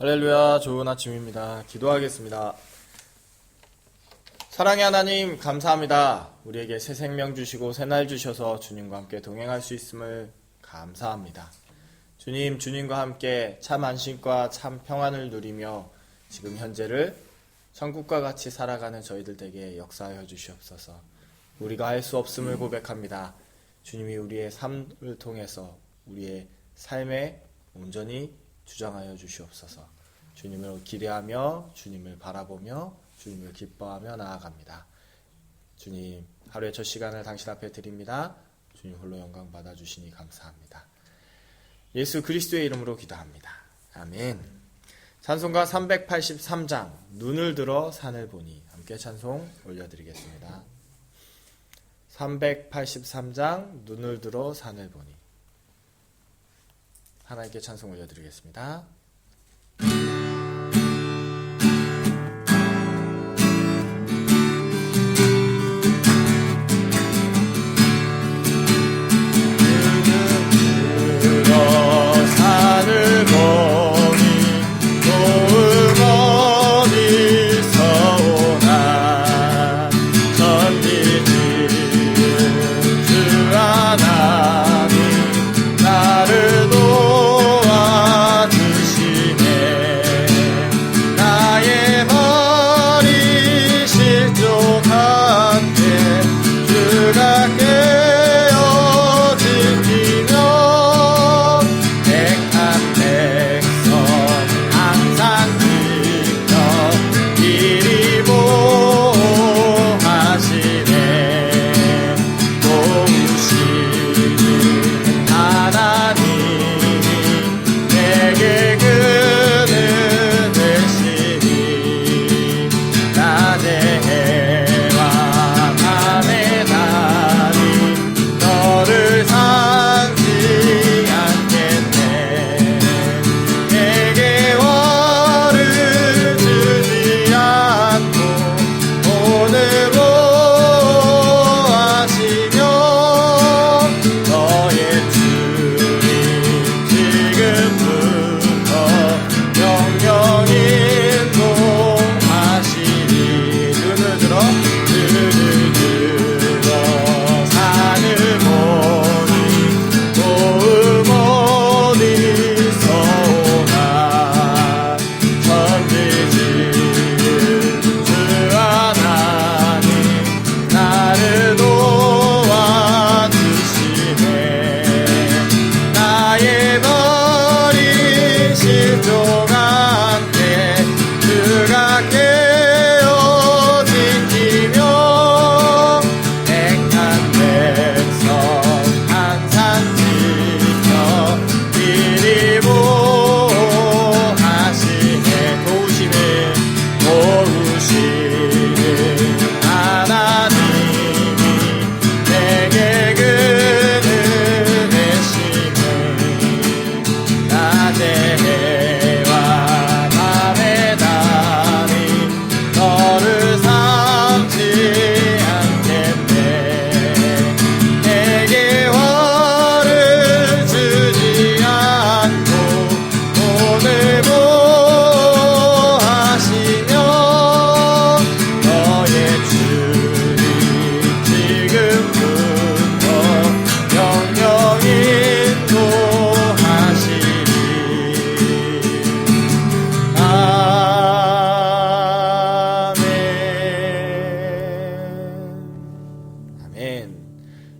할렐루야, 좋은 아침입니다. 기도하겠습니다. 사랑의 하나님, 감사합니다. 우리에게 새 생명 주시고 새 날 주셔서 주님과 함께 동행할 수 있음을 감사합니다. 주님, 주님과 함께 참 안식과 참 평안을 누리며 지금 현재를 천국과 같이 살아가는 저희들 에게 역사하여 주시옵소서. 우리가 할 수 없음을 고백합니다. 주님이 우리의 삶을 통해서 우리의 삶에 온전히 주장하여 주시옵소서. 주님을 기대하며 주님을 바라보며 주님을 기뻐하며 나아갑니다. 주님, 하루의 첫 시간을 당신 앞에 드립니다. 주님 홀로 영광 받아주시니 감사합니다. 예수 그리스도의 이름으로 기도합니다. 아멘. 찬송가 383장 눈을 들어 산을 보니, 함께 찬송 올려드리겠습니다. 383장 눈을 들어 산을 보니, 하나님께 찬송 올려드리겠습니다.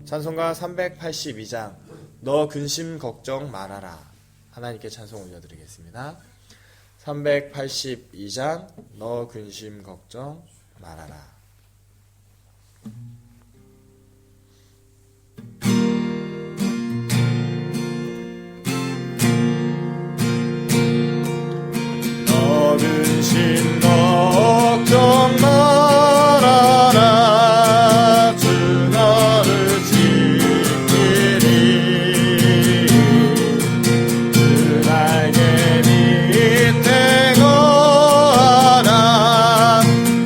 찬송가 382장 너 근심 걱정 말아라. 하나님께 찬송 올려드리겠습니다. 382장 너 근심 걱정 말아라. 너 근심 걱정 말아라.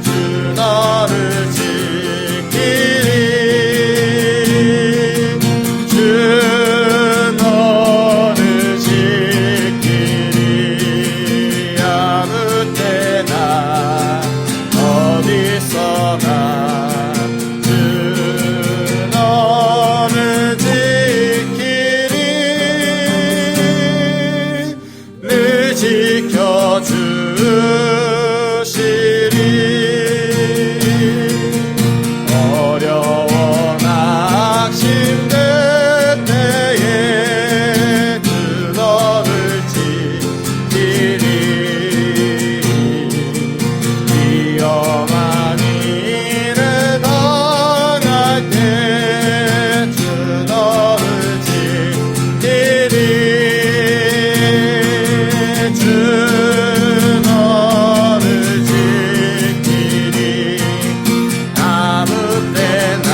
주 너를 지키리 어려워 낙심될 때에 주 너를 지키리. 위험한 일을 당할 때 주 너를 지키리. 주 너를 지키리. 아무 때나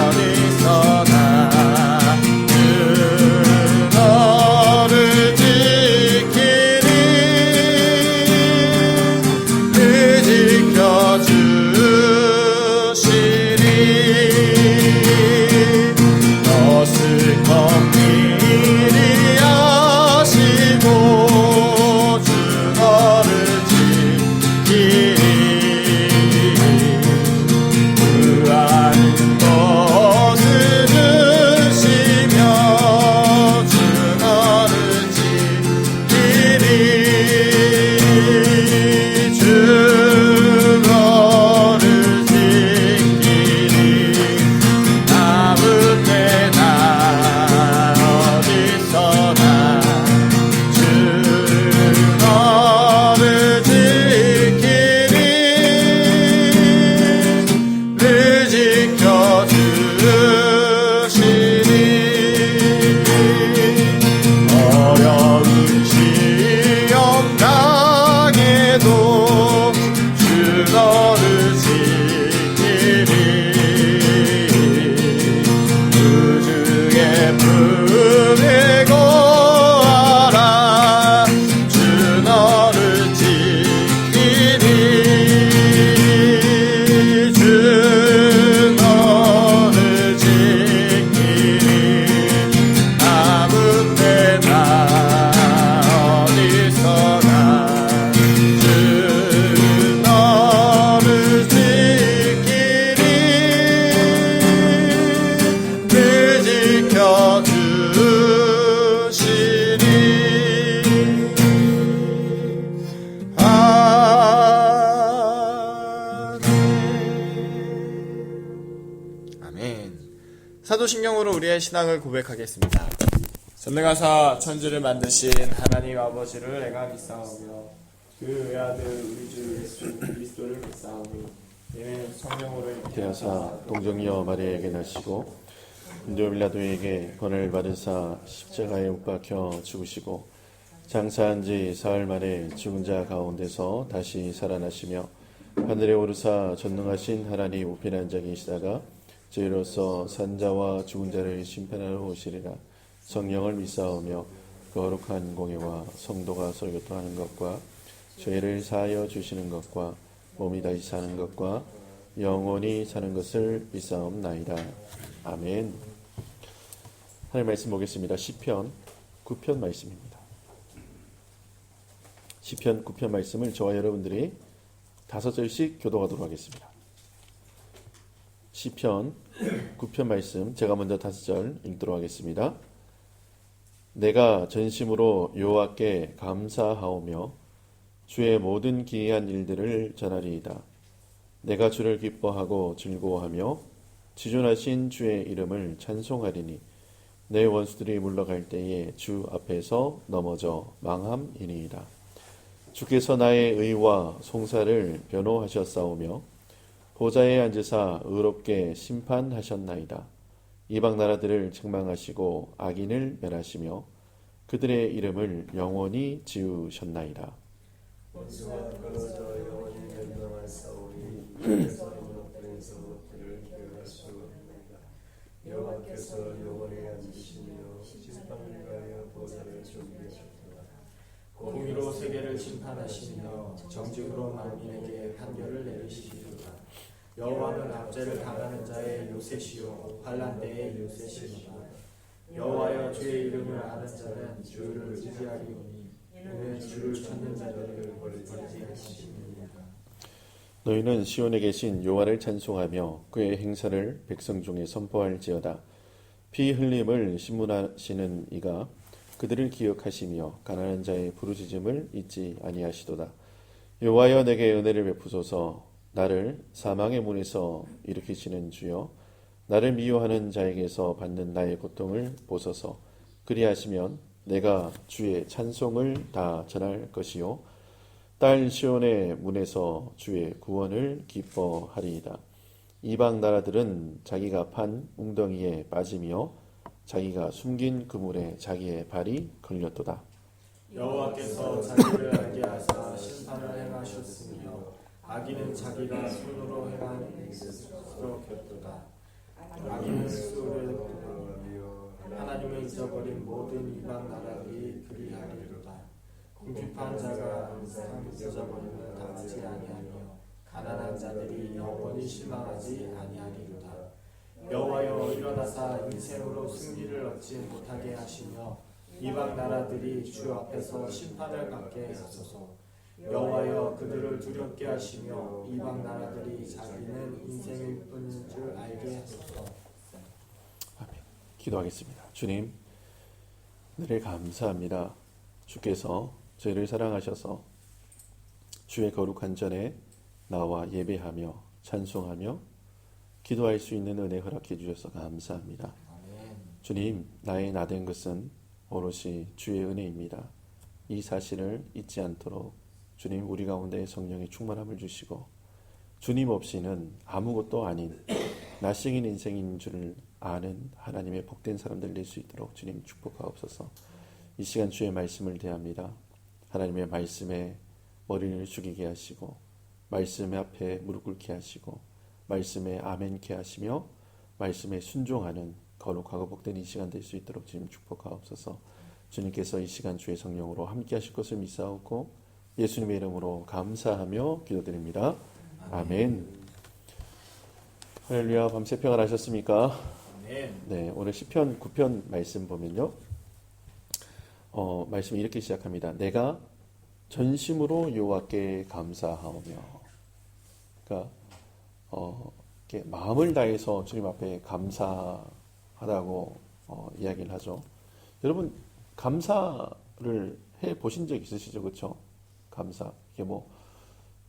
어디서나 주 너를 지키리. 그 지켜주시리. 너을 긍휼히 하시고 주 너를 지키리. 구하는 것을 주시며 주 너를 지키리. 주 너를 지키리. 아무 때나 어디서나 주 너를 지키리. 늘 지켜주시리. 어려운 시험 당해도 주 너를 지키리. 우주의 품에 거하라. 주 너를 지키리. 주 너를 지키리. 아무 때나 어디서나 주 너를 지키리. 늘 지켜주시리. 아멘. 사도신경으로 우리의 신앙을 고백하겠습니다. 전능하사 천지를 만드신 하나님 아버지를 내가 믿사오며 그 외아들 우리 주 예수 그리스도를 믿사오니 이는 성령으로 되어사 동정녀 마리아에게 나시고 본디오 빌라도에게 권을 받으사 십자가에 못 박혀 죽으시고 장사한 지 사흘 만에 죽은 자 가운데서 다시 살아나시며 하늘에 오르사 전능하신 하나님 우편에 앉아 계시다가 저희로서 산자와 죽은 자를 심판하러 오시리라. 성령을 믿사오며 거룩한 공예와 성도가 설교토하는 것과 죄를 사하여 주시는 것과 몸이 다시 사는 것과 영원히 사는 것을 믿사옵나이다. 아멘. 하나님 말씀 보겠습니다. 시편 9편 말씀입니다. 시편 9편 말씀을 저와 여러분들이 5절씩 교독하도록 하겠습니다. 시편 9편 말씀 제가 먼저 5절 읽도록 하겠습니다. 내가 전심으로 여호와께 감사하오며 주의 모든 기이한 일들을 전하리이다. 내가 주를 기뻐하고 즐거워하며 지존하신 주의 이름을 찬송하리니 내 원수들이 물러갈 때에 주 앞에서 넘어져 망함이니이다. 주께서 나의 의와 송사를 변호하셨사오며 보좌에 앉으사 의롭게 심판하셨나이다. 이방 나라들을 책망하시고 악인을 멸하시며 그들의 이름을 영원히 지우셨나이다. 원수가 끊어져 영원히 멸망할 사오니 그래서 인업된 서것들을 기억할 수 없나이다. 여호와께서 영원히 앉으시며 심판을 위하여 보좌를 준비하셨도다. 공의로 세계를 심판하시며 정직으로 만민에게 판결을 내리시리로다. 여호와는 압제를 당하는 자의 요새시요 환난 때의 요새시로다. 여호와여 주의 이름을 아는 자는 주를 의지하리오니 이는 주를 찾는 자들을 벌리지 하시니이다. 너희는 시온에 계신 여호와를 찬송하며 그의 행사를 백성 중에 선포할지어다. 피 흘림을 신문하시는 이가 그들을 기억하시며 가난한 자의 부르짖음을 잊지 아니하시도다. 여호와여 내게 은혜를 베푸소서. 나를 사망의 문에서 일으키시는 주여, 나를 미워하는 자에게서 받는 나의 고통을 보소서. 그리하시면 내가 주의 찬송을 다 전할 것이요 딸 시온의 문에서 주의 구원을 기뻐하리이다. 이방 나라들은 자기가 판 웅덩이에 빠지며 자기가 숨긴 그물에 자기의 발이 걸렸도다. 여호와께서 자기를 알게 하사 심판을 행하셨으며 악인은 자기가 손으로 행한 것으로 겼도다. 악인은 수를 하나님을 잊어버린 모든 이방 나라들이 그리하리로다. 궁핍한 자가 항상 잊어버림을 당하지 아니하며 가난한 자들이 영원히 실망하지 아니하리로다. 여호와여 일어나사 인생으로 승리를 얻지 못하게 하시며 이방 나라들이 주 앞에서 심판을 받게 하소서. 여호와여 그들을 두렵게 하시며 이방 나라들이 자기는 인생일 뿐인 줄 알게 하소서. 기도하겠습니다. 주님, 늘 감사합니다. 주께서 저희를 사랑하셔서 주의 거룩한 전에 나와 예배하며 찬송하며 기도할 수 있는 은혜 허락해 주셔서 감사합니다. 주님, 나의 나된 것은 오롯이 주의 은혜입니다. 이 사실을 잊지 않도록 주님 우리 가운데 성령의 충만함을 주시고 주님 없이는 아무것도 아닌 낯익인 인생인 줄을 아는 하나님의 복된 사람들 될 수 있도록 주님 축복하옵소서. 이 시간 주의 말씀을 대합니다. 하나님의 말씀에 머리를 숙이게 하시고 말씀 앞에 무릎 꿇게 하시고 말씀에 아멘케 하시며 말씀에 순종하는 거룩하고 복된 이 시간 될 수 있도록 주님 축복하옵소서. 주님께서 이 시간 주의 성령으로 함께 하실 것을 믿사옵고 예수님의 이름으로 감사하며 기도드립니다. 아멘. 할렐루야. 밤새 평안하셨습니까? 네, 오늘 시편 9편 말씀 보면요, 말씀이 이렇게 시작합니다. 내가 전심으로 여호와께 감사하오며. 그러니까 이렇게 마음을 다해서 주님 앞에 감사하다고 이야기를 하죠. 여러분 감사를 해 보신 적 있으시죠, 그렇죠? 감사. 이게 뭐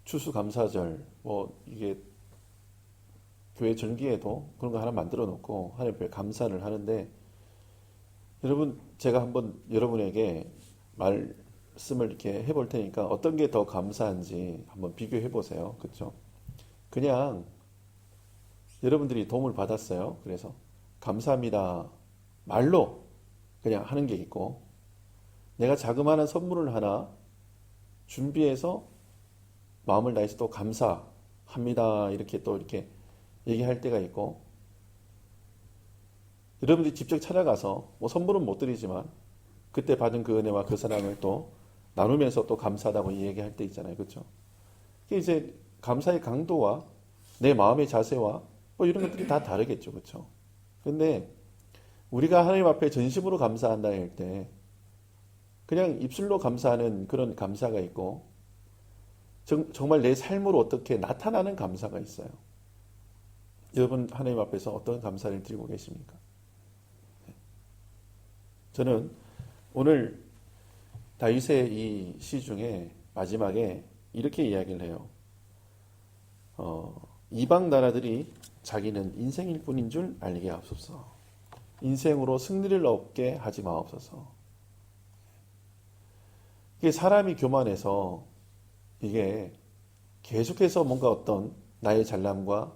추수감사절, 뭐 이게 교회 절기에도 그런 거 하나 만들어 놓고 하나님 앞에 감사를 하는데, 여러분 제가 한번 여러분에게 말씀을 이렇게 해볼 테니까 어떤 게 더 감사한지 한번 비교해 보세요. 그렇죠? 그냥 여러분들이 도움을 받았어요. 그래서 감사합니다 말로 그냥 하는 게 있고, 내가 자그마한 선물을 하나 준비해서 마음을 다해서 또 감사합니다 이렇게 또 이렇게 얘기할 때가 있고, 여러분들이 직접 찾아가서 뭐 선물은 못 드리지만 그때 받은 그 은혜와 그 사랑을 또 나누면서 또 감사하다고 얘기할 때 있잖아요. 그렇죠? 이게 이제 감사의 강도와 내 마음의 자세와 뭐 이런 것들이 다 다르겠죠. 그렇죠? 근데 우리가 하나님 앞에 전심으로 감사한다 할 때 그냥 입술로 감사하는 그런 감사가 있고, 정말 내 삶으로 어떻게 나타나는 감사가 있어요. 여러분 하나님 앞에서 어떤 감사를 드리고 계십니까? 저는 오늘 다윗의 이 시 중에 마지막에 이렇게 이야기를 해요. 이방 나라들이 자기는 인생일 뿐인 줄 알게 하옵소서. 인생으로 승리를 얻게 하지 마옵소서. 이게 사람이 교만해서 이게 계속해서 뭔가 어떤 나의 잘남과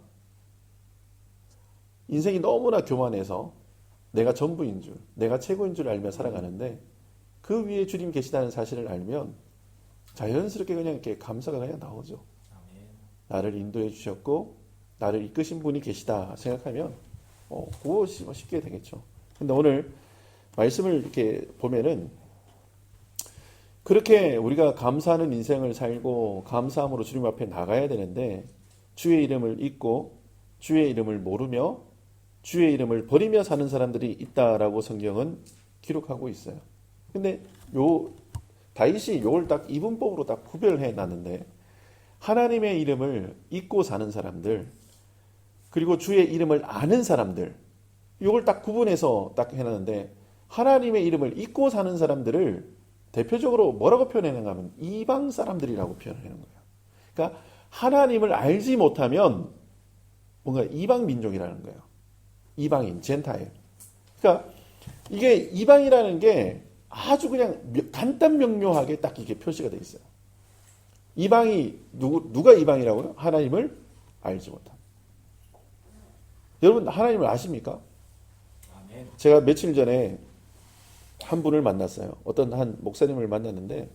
인생이 너무나 교만해서 내가 전부인 줄, 내가 최고인 줄 알며 살아가는데, 그 위에 주님 계시다는 사실을 알면 자연스럽게 그냥 이렇게 감사가 그냥 나오죠. 나를 인도해 주셨고 나를 이끄신 분이 계시다 생각하면 그것이 쉽게 되겠죠. 근데 오늘 말씀을 이렇게 보면은 그렇게 우리가 감사하는 인생을 살고 감사함으로 주님 앞에 나가야 되는데, 주의 이름을 잊고 주의 이름을 모르며 주의 이름을 버리며 사는 사람들이 있다라고 성경은 기록하고 있어요. 근데 다윗이 요걸 딱 이분법으로 딱 구별해 놨는데, 하나님의 이름을 잊고 사는 사람들, 그리고 주의 이름을 아는 사람들, 요걸 딱 구분해서 딱 해놨는데, 하나님의 이름을 잊고 사는 사람들을 대표적으로 뭐라고 표현하는가 하면 이방 사람들이라고 표현하는 거예요. 그러니까 하나님을 알지 못하면 뭔가 이방 민족이라는 거예요. 이방인, 젠타일. 그러니까 이게 이방이라는 게 아주 그냥 간단 명료하게 딱 이게 표시가 돼 있어요. 이방이 누가 이방이라고요? 하나님을 알지 못함. 여러분 하나님을 아십니까? 아멘. 제가 며칠 전에 한 분을 만났어요. 어떤 한 목사님을 만났는데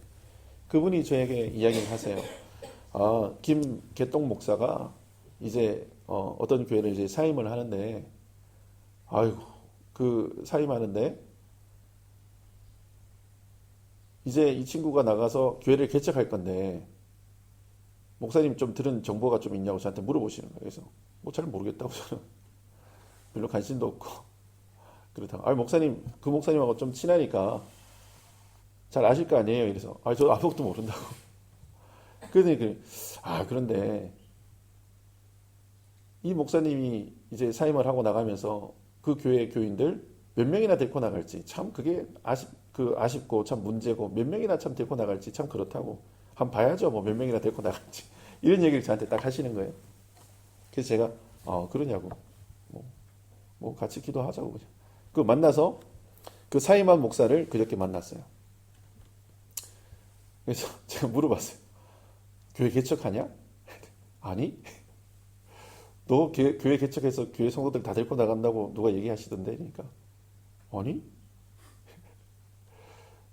그분이 저에게 이야기를 하세요. 아, 김계동 목사가 이제 어떤 교회를 이제 사임을 하는데, 아이고 그 사임하는데 이제 이 친구가 나가서 교회를 개척할 건데 목사님 좀 들은 정보가 좀 있냐고 저한테 물어보시는 거예요. 그래서 뭐 잘 모르겠다고 저는 별로 관심도 없고 그렇다고. 아 목사님 그 목사님하고 좀 친하니까 잘 아실 거 아니에요. 이래서 아 저 아무것도 모른다고. 그러더니 그런데 이 목사님이 이제 사임을 하고 나가면서 그 교회 교인들 몇 명이나 데리고 나갈지 참 그게 아쉽고 참 문제고 몇 명이나 참 데리고 나갈지 참 그렇다고 한번 봐야죠. 뭐 몇 명이나 데리고 나갈지 이런 얘기를 저한테 딱 하시는 거예요. 그래서 제가 그러냐고 뭐 같이 기도하자고 그냥. 그 만나서 그 사임한 목사를 그저께 만났어요. 그래서 제가 물어봤어요. 교회 개척하냐? 아니? 너 교회 개척해서 교회 성도들 다 데리고 나간다고 누가 얘기하시던데? 그러니까 아니?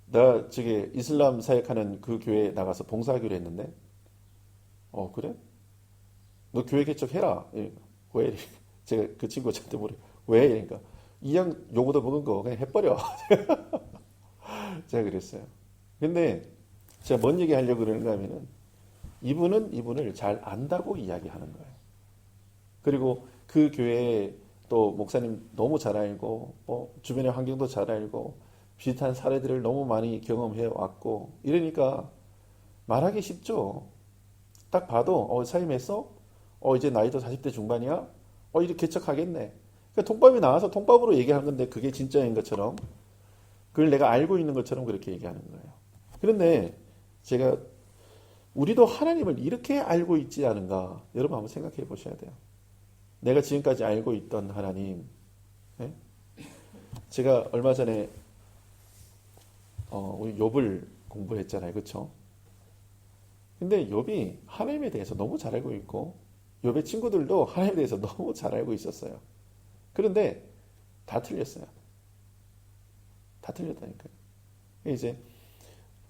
나 저기 이슬람 사역하는 그 교회에 나가서 봉사하기로 했는데 그래? 너 교회 개척해라. 이러니까 왜? 제가 그 친구가 저한테 물어요. 왜? 이러니까 이양 요거도 먹은 거 그냥 해버려. 제가 그랬어요. 근데 제가 뭔 얘기 하려고 그러는가 하면은 이분은 이분을 잘 안다고 이야기하는 거예요. 그리고 그 교회에 또 목사님 너무 잘 알고 주변의 환경도 잘 알고 비슷한 사례들을 너무 많이 경험해 왔고 이러니까 말하기 쉽죠. 딱 봐도 사임했어? 이제 나이도 40대 중반이야? 이렇게 개척하겠네. 그러니까 통밥이 나와서 통밥으로 얘기하는 건데 그게 진짜인 것처럼 그걸 내가 알고 있는 것처럼 그렇게 얘기하는 거예요. 그런데 제가 우리도 하나님을 이렇게 알고 있지 않은가 여러분 한번 생각해 보셔야 돼요. 내가 지금까지 알고 있던 하나님, 네? 제가 얼마 전에 우리 욥을 공부했잖아요, 그렇죠? 근데 욥이 하나님에 대해서 너무 잘 알고 있고 욥의 친구들도 하나님에 대해서 너무 잘 알고 있었어요. 그런데 다 틀렸어요. 다 틀렸다니까요. 이제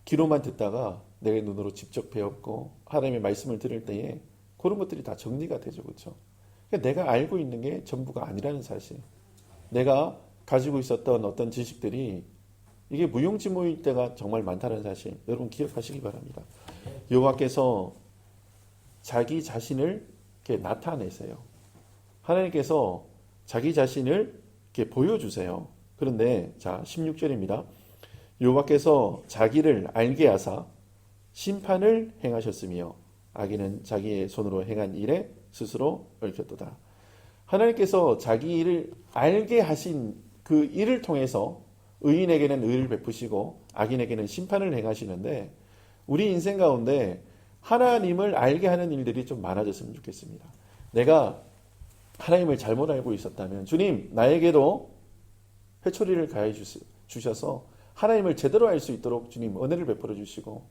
귀로만 듣다가 내 눈으로 직접 배웠고 하나님의 말씀을 들을 때에 그런 것들이 다 정리가 되죠, 그렇죠? 그러니까 내가 알고 있는 게 전부가 아니라는 사실. 내가 가지고 있었던 어떤 지식들이 이게 무용지물일 때가 정말 많다는 사실. 여러분 기억하시기 바랍니다. 여호와께서 자기 자신을 이렇게 나타내세요. 하나님께서 자기 자신을 이렇게 보여주세요. 그런데 자 16절입니다. 여호와께서 자기를 알게 하사 심판을 행하셨으며 악인은 자기의 손으로 행한 일에 스스로 얽혔도다. 하나님께서 자기 일을 알게 하신 그 일을 통해서 의인에게는 의를 베푸시고 악인에게는 심판을 행하시는데 우리 인생 가운데 하나님을 알게 하는 일들이 좀 많아졌으면 좋겠습니다. 내가 하나님을 잘못 알고 있었다면 주님 나에게도 회초리를 가해 주셔서 하나님을 제대로 알 수 있도록 주님 은혜를 베풀어 주시고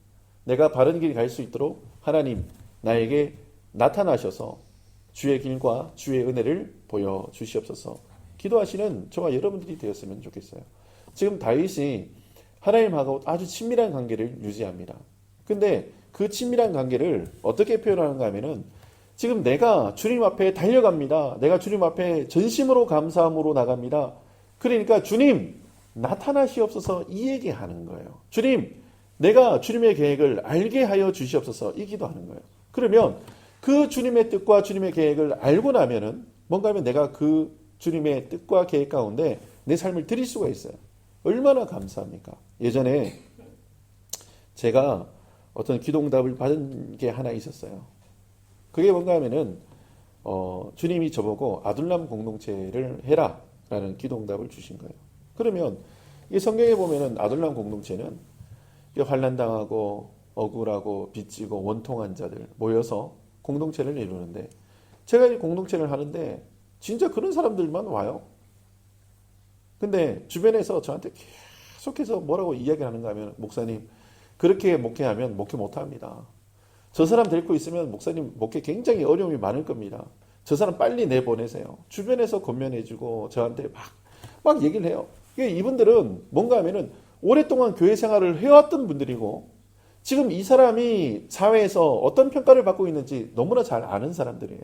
내가 바른 길 갈 수 있도록 하나님 나에게 나타나셔서 주의 길과 주의 은혜를 보여주시옵소서. 기도하시는 저와 여러분들이 되었으면 좋겠어요. 지금 다윗이 하나님하고 아주 친밀한 관계를 유지합니다. 근데 그 친밀한 관계를 어떻게 표현하는가 하면은 지금 내가 주님 앞에 달려갑니다. 내가 주님 앞에 전심으로 감사함으로 나갑니다. 그러니까 주님 나타나시옵소서 이 얘기하는 거예요. 주님 내가 주님의 계획을 알게 하여 주시옵소서 이 기도하는 거예요. 그러면 그 주님의 뜻과 주님의 계획을 알고 나면은 뭔가 하면 내가 그 주님의 뜻과 계획 가운데 내 삶을 드릴 수가 있어요. 얼마나 감사합니까? 예전에 제가 어떤 기도응답을 받은 게 하나 있었어요. 그게 뭔가 하면은 주님이 저보고 아둘람 공동체를 해라 라는 기도응답을 주신 거예요. 그러면 이 성경에 보면은 아둘람 공동체는 환난당하고 억울하고 빚지고 원통한 자들 모여서 공동체를 이루는데, 제가 이 공동체를 하는데 진짜 그런 사람들만 와요. 근데 주변에서 저한테 계속해서 뭐라고 이야기하는가 하면, 목사님 그렇게 목회하면 목회 못합니다. 저 사람 데리고 있으면 목사님 목회 굉장히 어려움이 많을 겁니다. 저 사람 빨리 내보내세요. 주변에서 권면해주고 저한테 막 얘기를 해요. 이분들은 뭔가 하면은 오랫동안 교회 생활을 해왔던 분들이고, 지금 이 사람이 사회에서 어떤 평가를 받고 있는지 너무나 잘 아는 사람들이에요.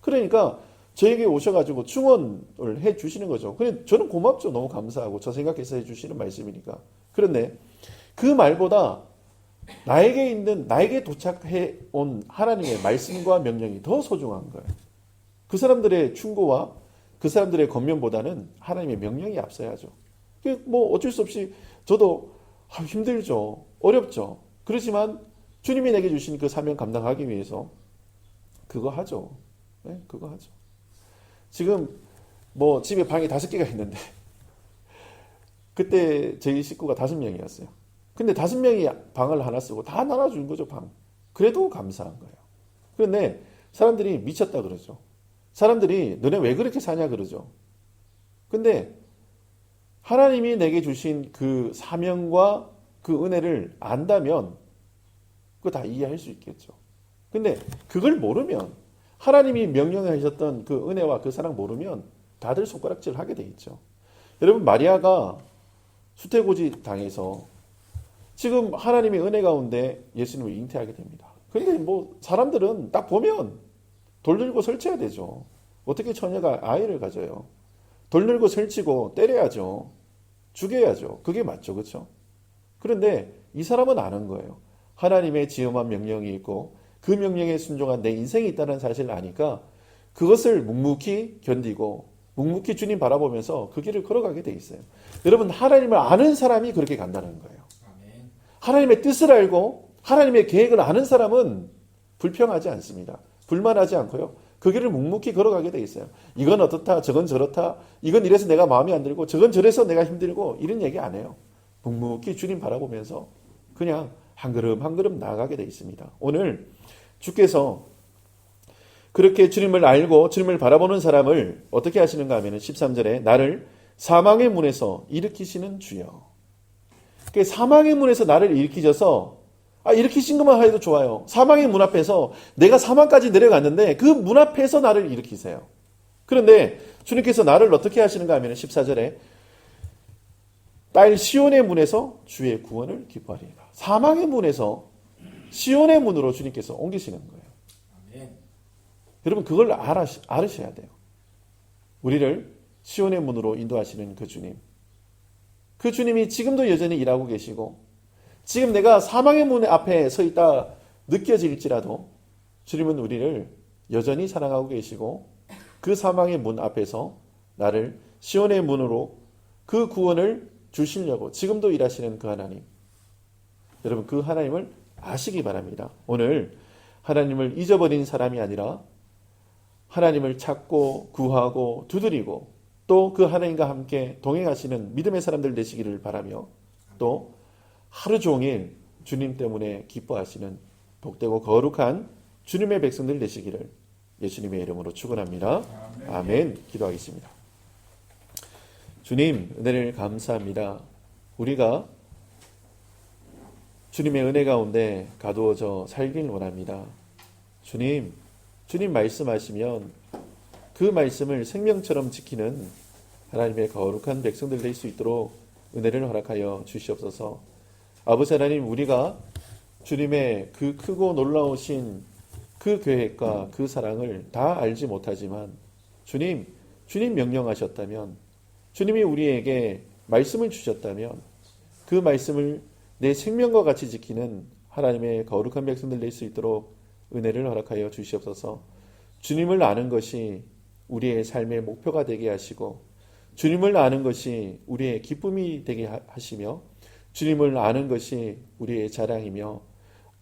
그러니까 저에게 오셔가지고 충원을 해 주시는 거죠. 근데 저는 고맙죠. 너무 감사하고 저 생각해서 해 주시는 말씀이니까. 그런데 그 말보다 나에게 도착해 온 하나님의 말씀과 명령이 더 소중한 거예요. 그 사람들의 충고와 그 사람들의 권면보다는 하나님의 명령이 앞서야죠. 뭐 어쩔 수 없이 저도 힘들죠. 어렵죠. 그렇지만 주님이 내게 주신 그 사명 감당하기 위해서 그거 하죠. 네, 그거 하죠. 지금 뭐 집에 방이 5개가 있는데 그때 저희 식구가 5명이었어요. 근데 5명이 방을 하나 쓰고 다 나눠준 거죠, 방. 그래도 감사한 거예요. 그런데 사람들이 미쳤다 그러죠. 사람들이 너네 왜 그렇게 사냐 그러죠. 근데 하나님이 내게 주신 그 사명과 그 은혜를 안다면 그거 다 이해할 수 있겠죠. 근데 그걸 모르면, 하나님이 명령하셨던 그 은혜와 그 사랑 모르면 다들 손가락질 하게 돼 있죠. 여러분, 마리아가 수태고지 당해서 지금 하나님의 은혜 가운데 예수님을 잉태하게 됩니다. 그런데 뭐 사람들은 딱 보면 돌 들고 설쳐야 되죠. 어떻게 처녀가 아이를 가져요? 돌 들고 설치고 때려야죠. 죽여야죠. 그게 맞죠. 그렇죠? 그런데 이 사람은 아는 거예요. 하나님의 지엄한 명령이 있고 그 명령에 순종한 내 인생이 있다는 사실을 아니까 그것을 묵묵히 견디고 묵묵히 주님 바라보면서 그 길을 걸어가게 돼 있어요. 여러분, 하나님을 아는 사람이 그렇게 간다는 거예요. 하나님의 뜻을 알고 하나님의 계획을 아는 사람은 불평하지 않습니다. 불만하지 않고요. 그 길을 묵묵히 걸어가게 돼 있어요. 이건 어떻다, 저건 저렇다, 이건 이래서 내가 마음에 안 들고 저건 저래서 내가 힘들고 이런 얘기 안 해요. 묵묵히 주님 바라보면서 그냥 한 걸음 한 걸음 나아가게 돼 있습니다. 오늘 주께서 그렇게 주님을 알고 주님을 바라보는 사람을 어떻게 하시는가 하면 13절에 나를 사망의 문에서 일으키시는 주여. 사망의 문에서 나를 일으키셔서 일으키신 것만 해도 좋아요. 사망의 문 앞에서 내가 사망까지 내려갔는데 그 문 앞에서 나를 일으키세요. 그런데 주님께서 나를 어떻게 하시는가 하면 14절에 딸 시온의 문에서 주의 구원을 기뻐하리라. 사망의 문에서 시온의 문으로 주님께서 옮기시는 거예요. 아멘. 여러분, 그걸 알으셔야 돼요. 우리를 시온의 문으로 인도하시는 그 주님. 그 주님이 지금도 여전히 일하고 계시고 지금 내가 사망의 문 앞에 서 있다 느껴질지라도 주님은 우리를 여전히 사랑하고 계시고 그 사망의 문 앞에서 나를 시온의 문으로 그 구원을 주시려고 지금도 일하시는 그 하나님. 여러분, 그 하나님을 아시기 바랍니다. 오늘 하나님을 잊어버린 사람이 아니라 하나님을 찾고 구하고 두드리고 또 그 하나님과 함께 동행하시는 믿음의 사람들 되시기를 바라며 또 하루 종일 주님 때문에 기뻐하시는 복되고 거룩한 주님의 백성들 되시기를 예수님의 이름으로 축원합니다. 아멘. 기도하겠습니다. 주님, 은혜를 감사합니다. 우리가 주님의 은혜 가운데 가두어져 살길 원합니다. 주님 말씀하시면 그 말씀을 생명처럼 지키는 하나님의 거룩한 백성들 될 수 있도록 은혜를 허락하여 주시옵소서. 아버지 하나님, 우리가 주님의 그 크고 놀라우신 그 계획과 그 사랑을 다 알지 못하지만 주님 명령하셨다면, 주님이 우리에게 말씀을 주셨다면 그 말씀을 내 생명과 같이 지키는 하나님의 거룩한 백성들 될 수 있도록 은혜를 허락하여 주시옵소서. 주님을 아는 것이 우리의 삶의 목표가 되게 하시고 주님을 아는 것이 우리의 기쁨이 되게 하시며 주님을 아는 것이 우리의 자랑이며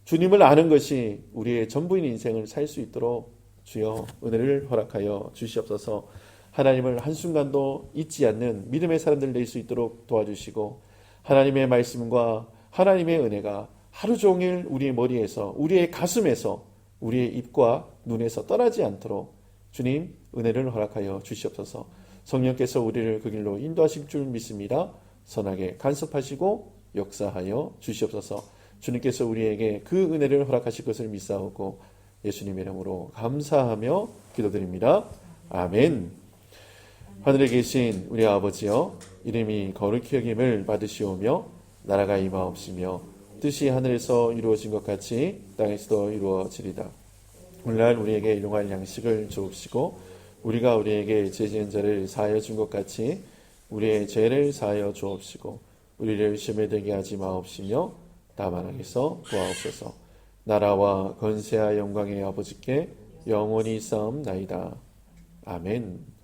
주님을 아는 것이 우리의 전부인 인생을 살 수 있도록 주여 은혜를 허락하여 주시옵소서. 하나님을 한순간도 잊지 않는 믿음의 사람들 될 수 있도록 도와주시고 하나님의 말씀과 하나님의 은혜가 하루 종일 우리의 머리에서 우리의 가슴에서 우리의 입과 눈에서 떠나지 않도록 주님 은혜를 허락하여 주시옵소서. 성령께서 우리를 그 길로 인도하실 줄 믿습니다. 선하게 간섭하시고 역사하여 주시옵소서. 주님께서 우리에게 그 은혜를 허락하실 것을 믿사오고 예수님의 이름으로 감사하며 기도드립니다. 아멘. 하늘에 계신 우리 아버지여, 이름이 거룩히 여김을 받으시오며 나라가 임하옵시며 뜻이 하늘에서 이루어진 것 같이 땅에서도 이루어지리다. 오늘날 우리에게 일용할 양식을 주옵시고 우리가 우리에게 죄 지은 자를 사하여 준 것 같이 우리의 죄를 사하여 주옵시고 우리를 시험에 들게 하지 마옵시며 다만 악에서 구하옵소서. 나라와 권세와 영광의 아버지께 영원히 싸움나이다. 아멘.